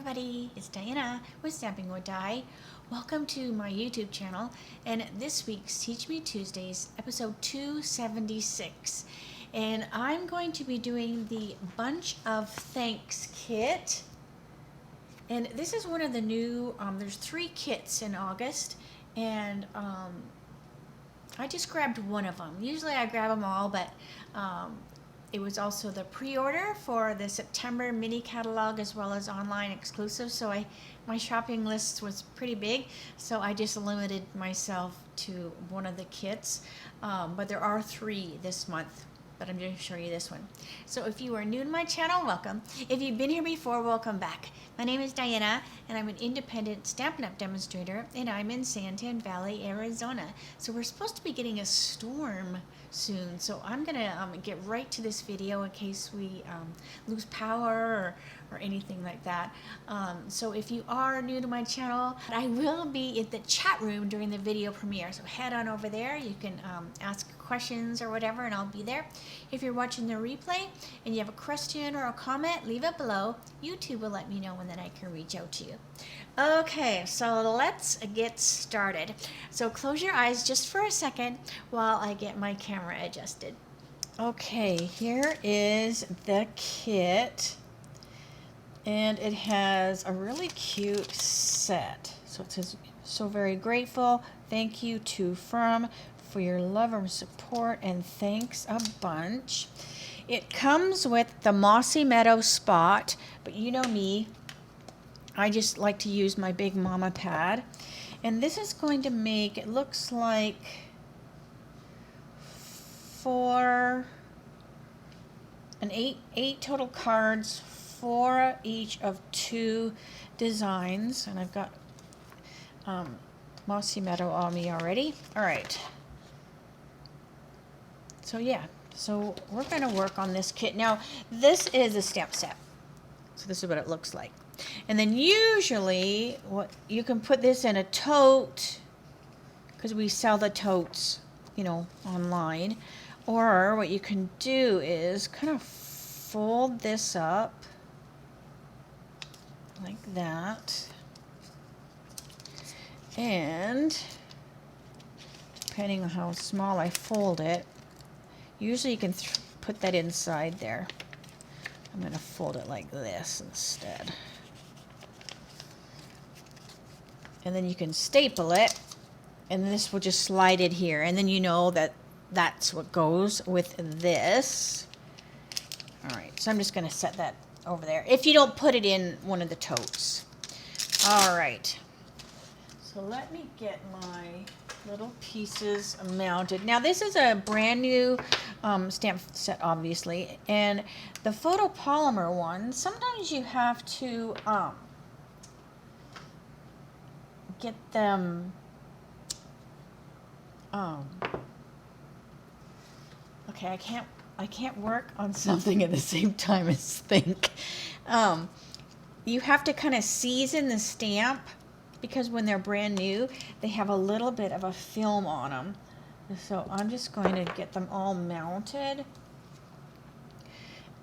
everybody, it's Diana with Stamping with Di. Welcome to my YouTube channel and this week's Teach Me Tuesdays, episode 276. And I'm going to be doing the Bunch of Thanks kit. And this is one of the new, there's 3 kits in August, and I just grabbed one of them. Usually I grab them all, but it was also the pre-order for the September mini catalog as well as online exclusive. So my shopping list was pretty big, so I just limited myself to one of the kits. But there are 3 this month, but I'm going to show you this one. So if you are new to my channel, welcome. If you've been here before, welcome back. My name is Diana, and I'm an independent Stampin' Up! Demonstrator, and I'm in Santan Valley, Arizona. So we're supposed to be getting a storm soon, so I'm gonna get right to this video in case we lose power or anything like that. So if you are new to my channel, I will be in the chat room during the video premiere, so head on over there. You can ask questions or whatever, and I'll be there. If you're watching the replay and you have a question or a comment, leave it below. YouTube will let me know when that I can reach out to you. Okay, so let's get started. So close your eyes just for a second while I get my camera adjusted. Okay, here is the kit, and it has a really cute set. So it says, "So very grateful, thank you to Firm for your love and support, and thanks a bunch." It comes with the Mossy Meadow spot, but you know me, I just like to use my Big Mama pad. And this is going to make, it looks like 8 total cards, 4 each of 2 designs. And I've got Mossy Meadow on me already. All right. So yeah, so we're going to work on this kit. Now, this is a stamp set. So this is what it looks like. And then usually what you can put this in a tote, because we sell the totes, you know, online. Or what you can do is kind of fold this up like that. And depending on how small I fold it, usually you can put that inside there. I'm going to fold it like this instead. And then you can staple it, and this will just slide it here. And then you know that that's what goes with this. All right, so I'm just going to set that over there, if you don't put it in one of the totes. All right, so let me get my little pieces mounted. Now, this is a brand new stamp set, obviously, and the photopolymer one, sometimes you have to get them okay, I can't work on something at the same time as think. You have to kind of season the stamp, because when they're brand new, they have a little bit of a film on them. So I'm just going to get them all mounted,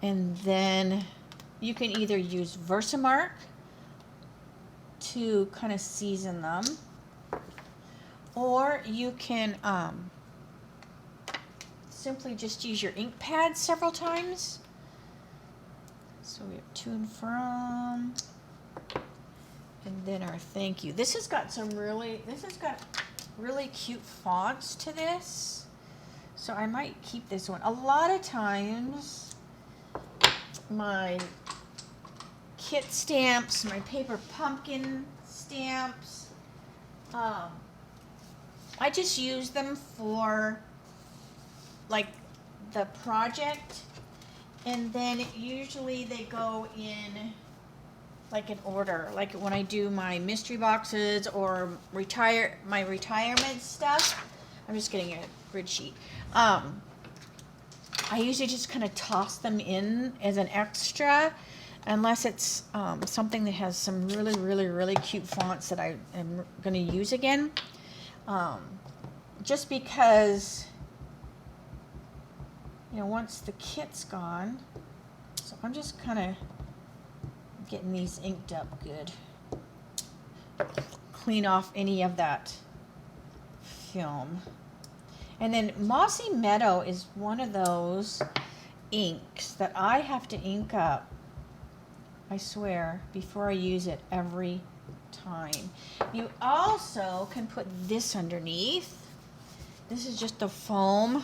and then you can either use Versamark to kind of season them, or you can simply just use your ink pad several times. So we have to and from, and then our thank you. This has got really cute fonts to this, so I might keep this one. A lot of times my kit stamps, my paper pumpkin stamps, I just use them for like the project, and then usually they go in like an order, like when I do my mystery boxes or my retirement stuff. I'm just getting a grid sheet. I usually just kind of toss them in as an extra, unless it's something that has some really cute fonts that I am going to use again. Just because, you know, once the kit's gone, so I'm just kind of getting these inked up good. Clean off any of that film. And then Mossy Meadow is one of those inks that I have to ink up, I swear, before I use it every time. You also can put this underneath. This is just the foam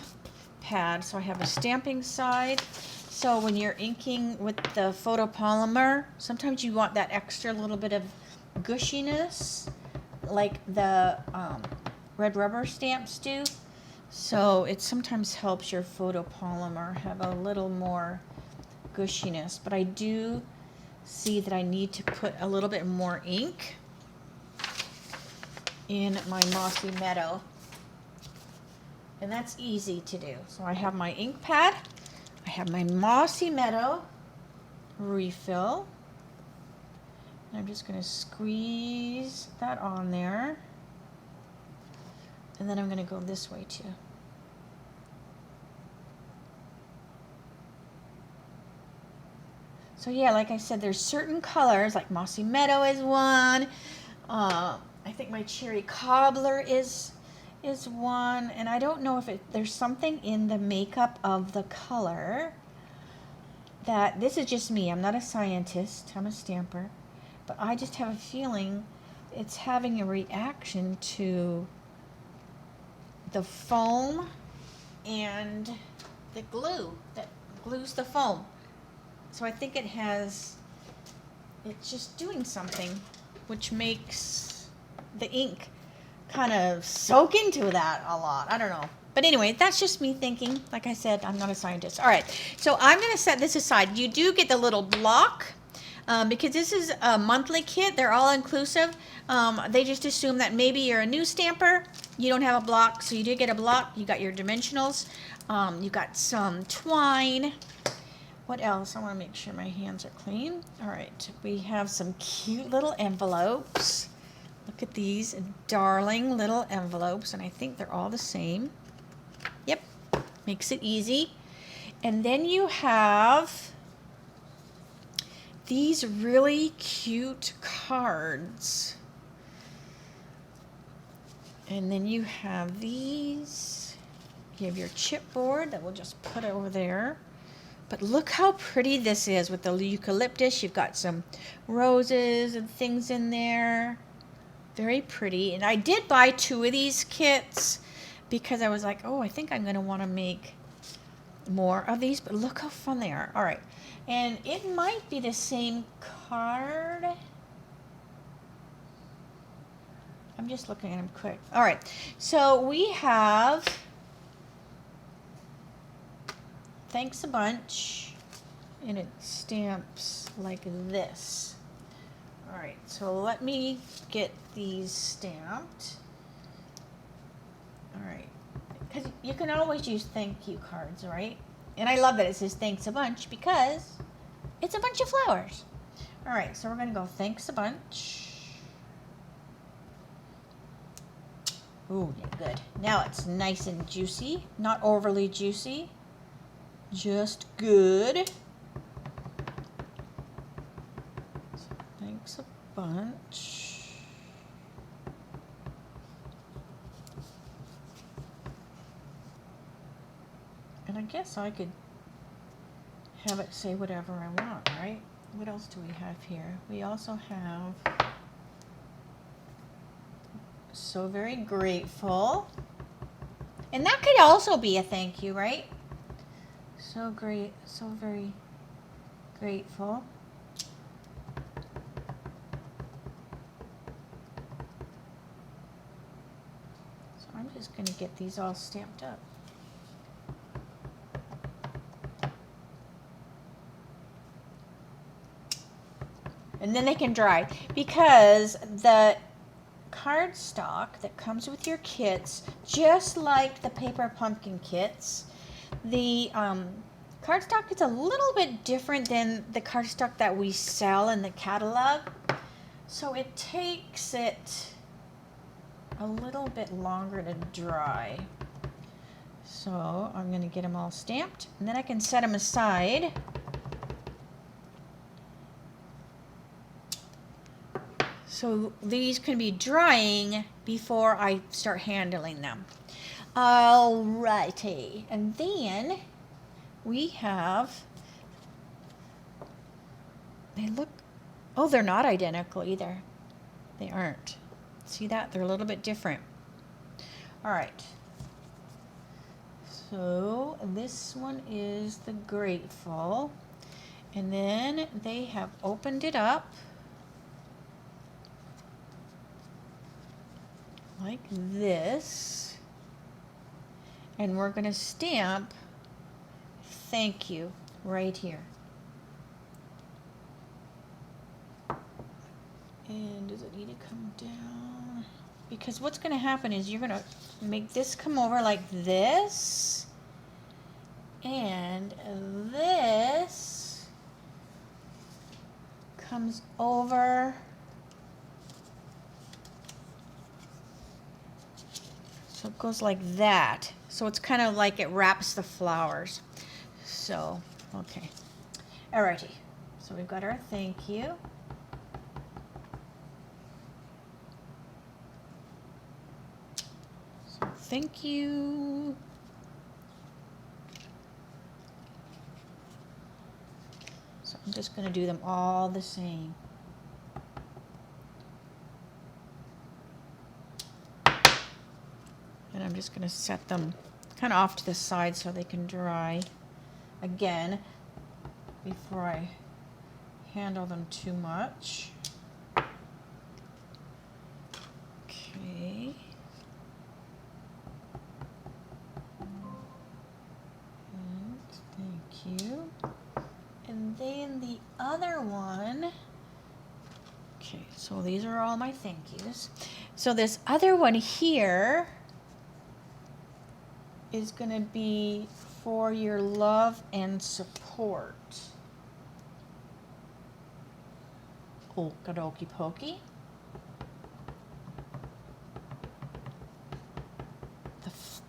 pad, so I have a stamping side. So when you're inking with the photopolymer, sometimes you want that extra little bit of gushiness, like the red rubber stamps do. So it sometimes helps your photopolymer have a little more gushiness. But I do see that I need to put a little bit more ink in my Mossy Meadow. And that's easy to do. So I have my ink pad. I have my Mossy Meadow refill. And I'm just going to squeeze that on there. And then I'm going to go this way too. So yeah, like I said, there's certain colors, like Mossy Meadow is one. I think my Cherry Cobbler is one. And I don't know if there's something in the makeup of the color that, this is just me, I'm not a scientist, I'm a stamper. But I just have a feeling it's having a reaction to the foam and the glue that glues the foam. So I think it's just doing something which makes the ink kind of soak into that a lot. I don't know. But anyway, that's just me thinking. Like I said, I'm not a scientist. All right, so I'm going to set this aside. You do get the little block because this is a monthly kit. They're all inclusive. They just assume that maybe you're a new stamper. You don't have a block, so you do get a block. You got your dimensionals. You got some twine. What else? I want to make sure my hands are clean. All right, we have some cute little envelopes. Look at these darling little envelopes, and I think they're all the same. Yep, makes it easy. And then you have these really cute cards. And then you have these. You have your chipboard that we'll just put over there. But look how pretty this is with the eucalyptus. You've got some roses and things in there. Very pretty. And I did buy 2 of these kits because I was like, oh, I think I'm going to want to make more of these. But look how fun they are. All right. And it might be the same card. I'm just looking at them quick. All right. So we have Thanks a Bunch, and it stamps like this. All right, so let me get these stamped. All right, because you can always use thank you cards, right? And I love that it says Thanks a Bunch because it's a bunch of flowers. All right, so we're going to go Thanks a Bunch. Ooh, yeah, good. Now it's nice and juicy, not overly juicy. Just good. So thanks a bunch. And I guess I could have it say whatever I want, right? What else do we have here? We also have So Very Grateful. And that could also be a thank you, right? So great, so very grateful. So I'm just going to get these all stamped up. And then they can dry because the cardstock that comes with your kits, just like the paper pumpkin kits, the cardstock is a little bit different than the cardstock that we sell in the catalog. So it takes it a little bit longer to dry. So I'm going to get them all stamped, and then I can set them aside So these can be drying before I start handling them. Alrighty, and then we have, they look, oh, they're not identical either. They aren't. See that? They're a little bit different. All right. So this one is the Grateful. And then they have opened it up like this. And we're going to stamp thank you right here. And does it need to come down? Because what's going to happen is you're going to make this come over like this. And this comes over. So it goes like that. So it's kind of like it wraps the flowers. So, okay. Alrighty. So we've got our thank you. So thank you. So I'm just going to do them all the same. And I'm just going to set them kind of off to the side so they can dry again before I handle them too much. Okay. And thank you. And then the other one, okay, so these are all my thank yous. So this other one here is going to be for your love and support. Okie pokey.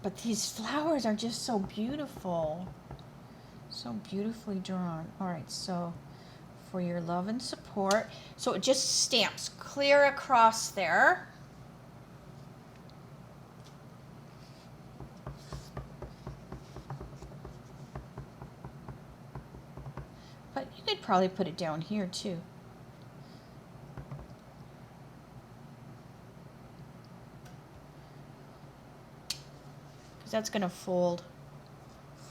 But these flowers are just so beautiful. So beautifully drawn. All right, so for your love and support. So it just stamps clear across there. But you could probably put it down here too. Because that's going to fold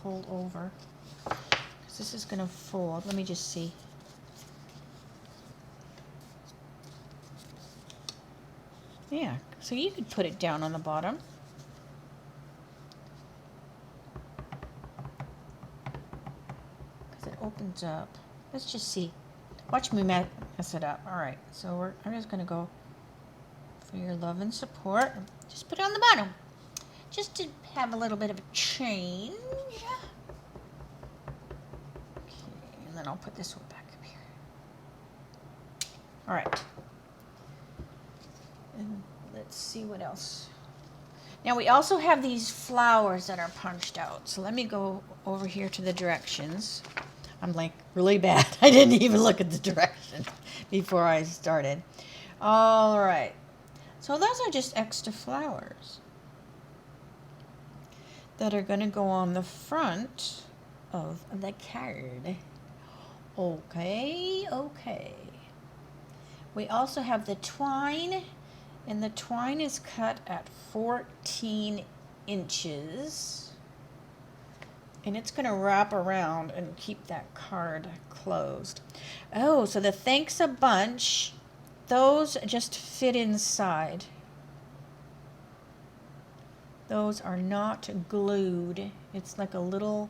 over. Because this is going to fold. Let me just see. Yeah, so you could put it down on the bottom. Because it opens up. Let's just see. Watch me mess it up. All right, so I'm just going to go for your love and support. Just put it on the bottom. Just to have a little bit of a change. Okay, and then I'll put this one back up here. All right. And let's see what else. Now we also have these flowers that are punched out. So let me go over here to the directions. I'm like really bad. I didn't even look at the directions before I started. All right. So those are just extra flowers that are going to go on the front of the card. Okay, okay. We also have the twine, and the twine is cut at 14 inches. And it's going to wrap around and keep that card closed. Oh, so the thanks a bunch, those just fit inside. Those are not glued. It's like a little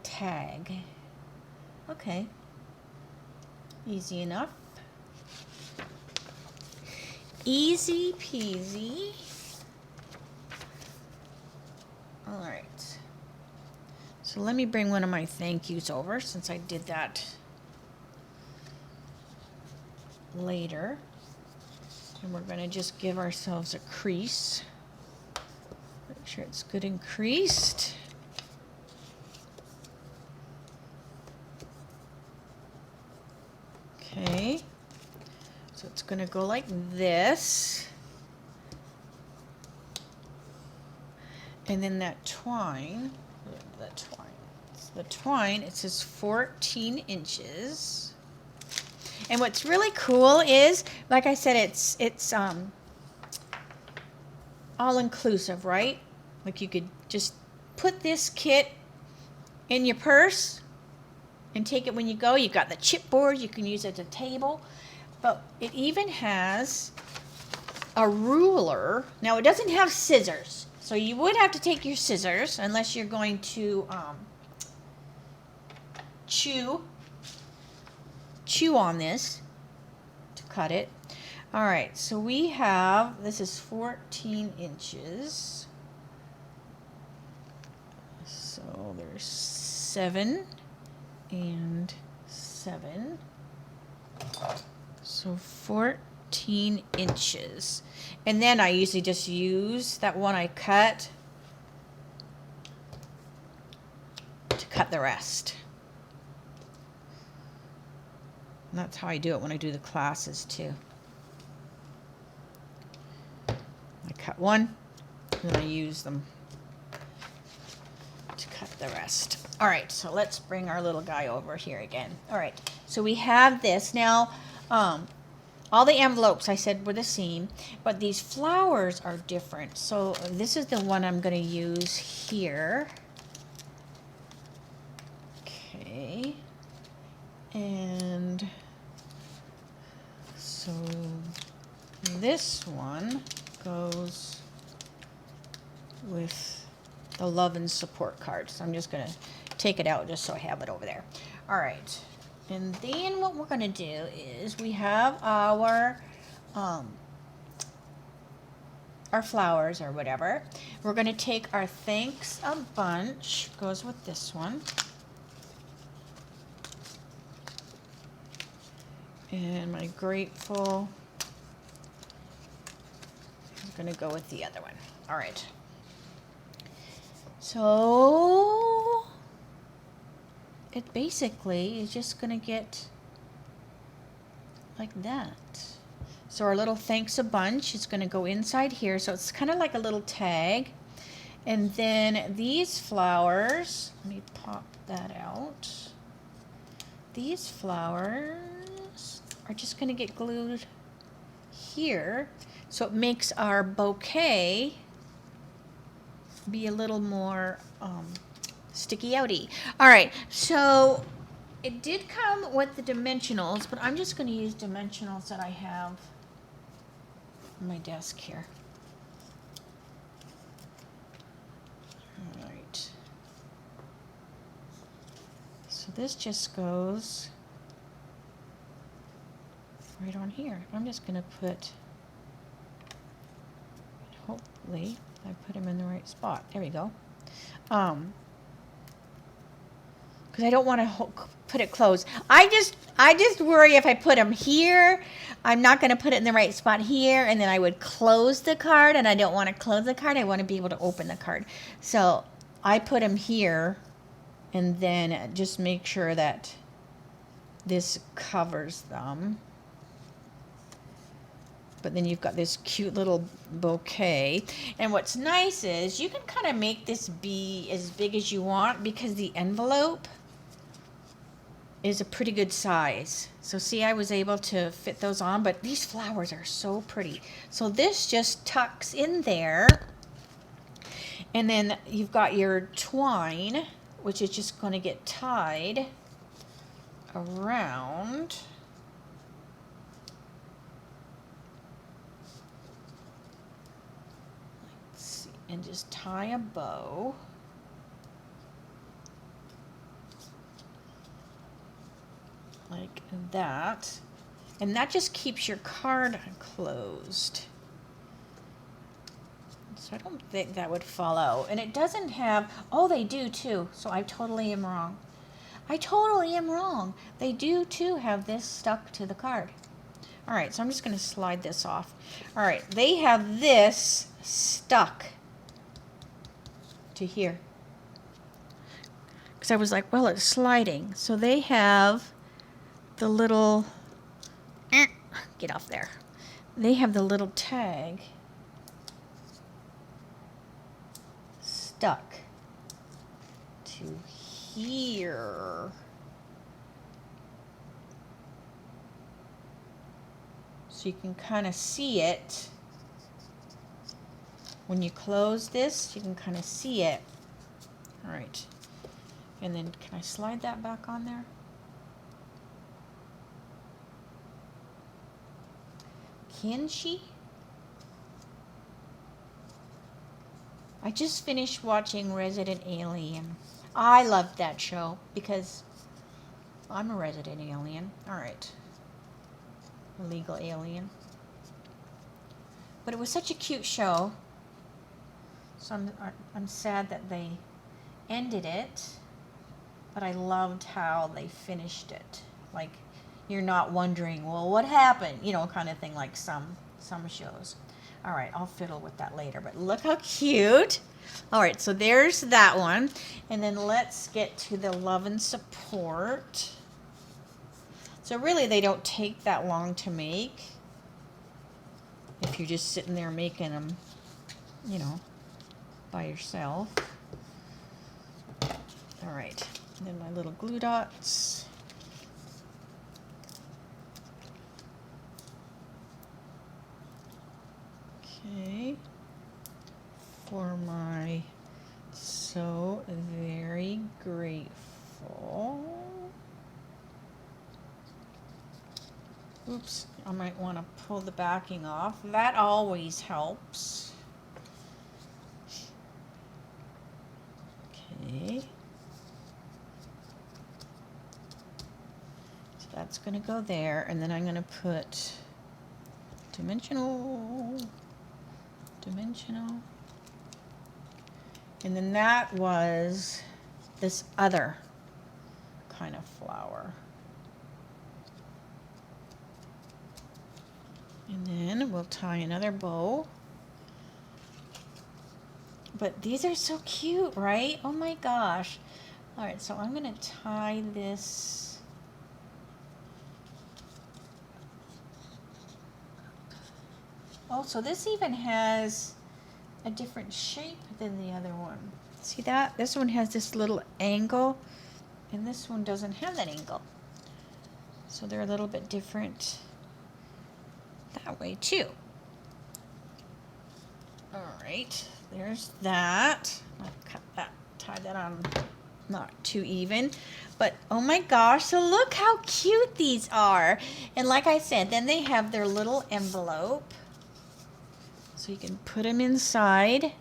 tag. Okay. Easy enough. Easy peasy. All right. So let me bring one of my thank yous over since I did that later. And we're going to just give ourselves a crease. Make sure it's good and creased. Okay. So it's going to go like this. And then that twine, the twine, it says 14 inches. And what's really cool is, like I said, it's all inclusive, right? Like you could just put this kit in your purse and take it when you go. You've got the chipboard, you can use it as a table, but it even has a ruler. Now it doesn't have scissors, so you would have to take your scissors unless you're going to chew on this to cut it. All right, so we have, this is 14 inches. So there's 7 and 7. So 14 inches. And then I usually just use that one I cut to cut the rest. And that's how I do it when I do the classes too. I cut one, and then I use them to cut the rest. All right, so let's bring our little guy over here again. All right, so we have this. Now, all the envelopes I said were the same, but these flowers are different. So this is the one I'm going to use here. Okay. And so this one goes with the love and support card. So I'm just going to take it out just so I have it over there. All right. And then what we're going to do is we have our flowers or whatever. We're going to take our thanks a bunch, goes with this one. And my grateful is going to go with the other one. All right. So it basically is just going to get like that. So our little thanks a bunch is going to go inside here. So it's kind of like a little tag. And then these flowers, let me pop that out. These flowers are just going to get glued here. So it makes our bouquet be a little more sticky outy. All right, so it did come with the dimensionals, but I'm just going to use dimensionals that I have on my desk here. All right. So this just goes right on here. I'm just going to put, hopefully, I put them in the right spot. There we go. Because I don't want to put it closed. I just worry if I put them here, I'm not going to put it in the right spot here, and then I would close the card, and I don't want to close the card. I want to be able to open the card. So I put them here, and then just make sure that this covers them. But then you've got this cute little bouquet. And what's nice is you can kind of make this be as big as you want because the envelope is a pretty good size. So see, I was able to fit those on, but these flowers are so pretty. So this just tucks in there. And then you've got your twine, which is just going to get tied around. And just tie a bow. Like that. And that just keeps your card closed. So I don't think that would fall out. And it doesn't have, oh, they do too. So I totally am wrong. I totally am wrong. They do too have this stuck to the card. All right, so I'm just going to slide this off. All right, they have this stuck to here. Because I was like, well, it's sliding. So they have the little get off there. They have the little tag stuck to here. So you can kind of see it. When you close this, you can kind of see it. All right. And then can I slide that back on there? Can she? I just finished watching Resident Alien. I loved that show because I'm a resident alien. All right. Illegal alien. But it was such a cute show. So I'm sad that they ended it. But I loved how they finished it. Like, you're not wondering, well, what happened? You know, kind of thing, like some shows. All right, I'll fiddle with that later. But look how cute. All right, so there's that one. And then let's get to the Love and Support. So really, they don't take that long to make. If you're just sitting there making them, you know, by yourself. All right, and then my little glue dots. Okay, for my So Very Grateful. Oops, I might want to pull the backing off. That always helps. Okay. So that's going to go there, and then I'm going to put dimensional. And then that was this other kind of flower. And then we'll tie another bow. But these are so cute, right? Oh my gosh. All right, so I'm going to tie this. Oh, so this even has a different shape than the other one. See that? This one has this little angle, and this one doesn't have that angle. So they're a little bit different that way too. All right, there's that. I'll cut that, tie that on not too even, but oh my gosh, so look how cute these are. And like I said, then they have their little envelope, so you can put them inside.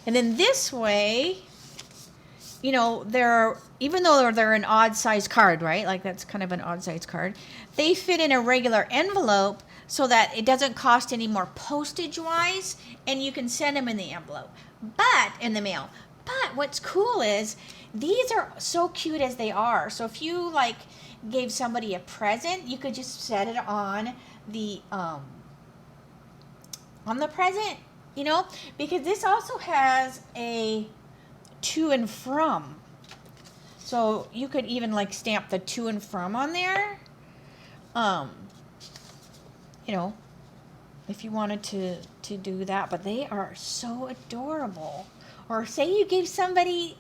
And then this way, you know, even though they're an odd size card, right? Like that's kind of an odd size card. They fit in a regular envelope so that it doesn't cost any more postage wise, and you can send them in the envelope, but in the mail. But what's cool is these are so cute as they are. So if you like gave somebody a present, you could just set it on the present, you know, because this also has a to and from. So you could even like stamp the to and from on there. You know, if you wanted to do that, but they are so adorable. Or say you gave somebody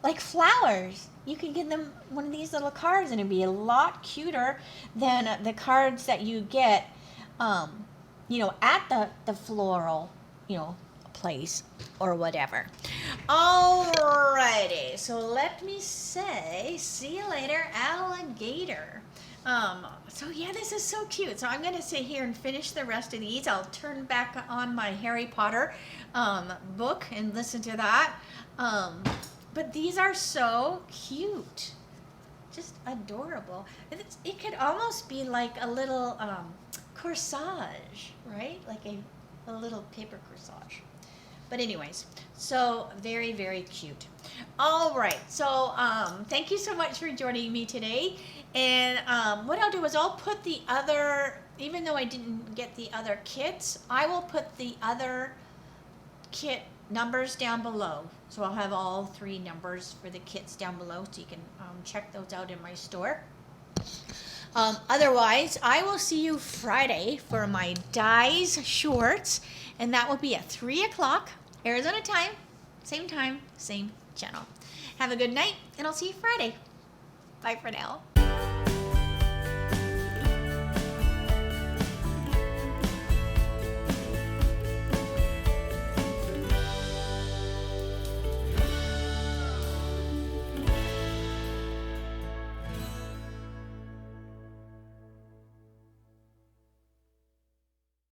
like flowers, you could give them one of these little cards, and it'd be a lot cuter than the cards that you get, you know, at the floral, you know, place or whatever. Alrighty, so let me say, see you later, alligator. So yeah, this is so cute. So I'm going to sit here and finish the rest of these. I'll turn back on my Harry Potter book and listen to that. But these are so cute. Just adorable. It could almost be like a little corsage, right? Like a little paper corsage. But anyways, so very, very cute. All right, so thank you so much for joining me today. And what I'll do is I'll put the other, even though I didn't get the other kits, I will put the other kit numbers down below. So I'll have all 3 numbers for the kits down below, so you can check those out in my store. Otherwise, I will see you Friday for my Dies Shorts, and that will be at 3 o'clock Arizona time, same channel. Have a good night, and I'll see you Friday. Bye for now.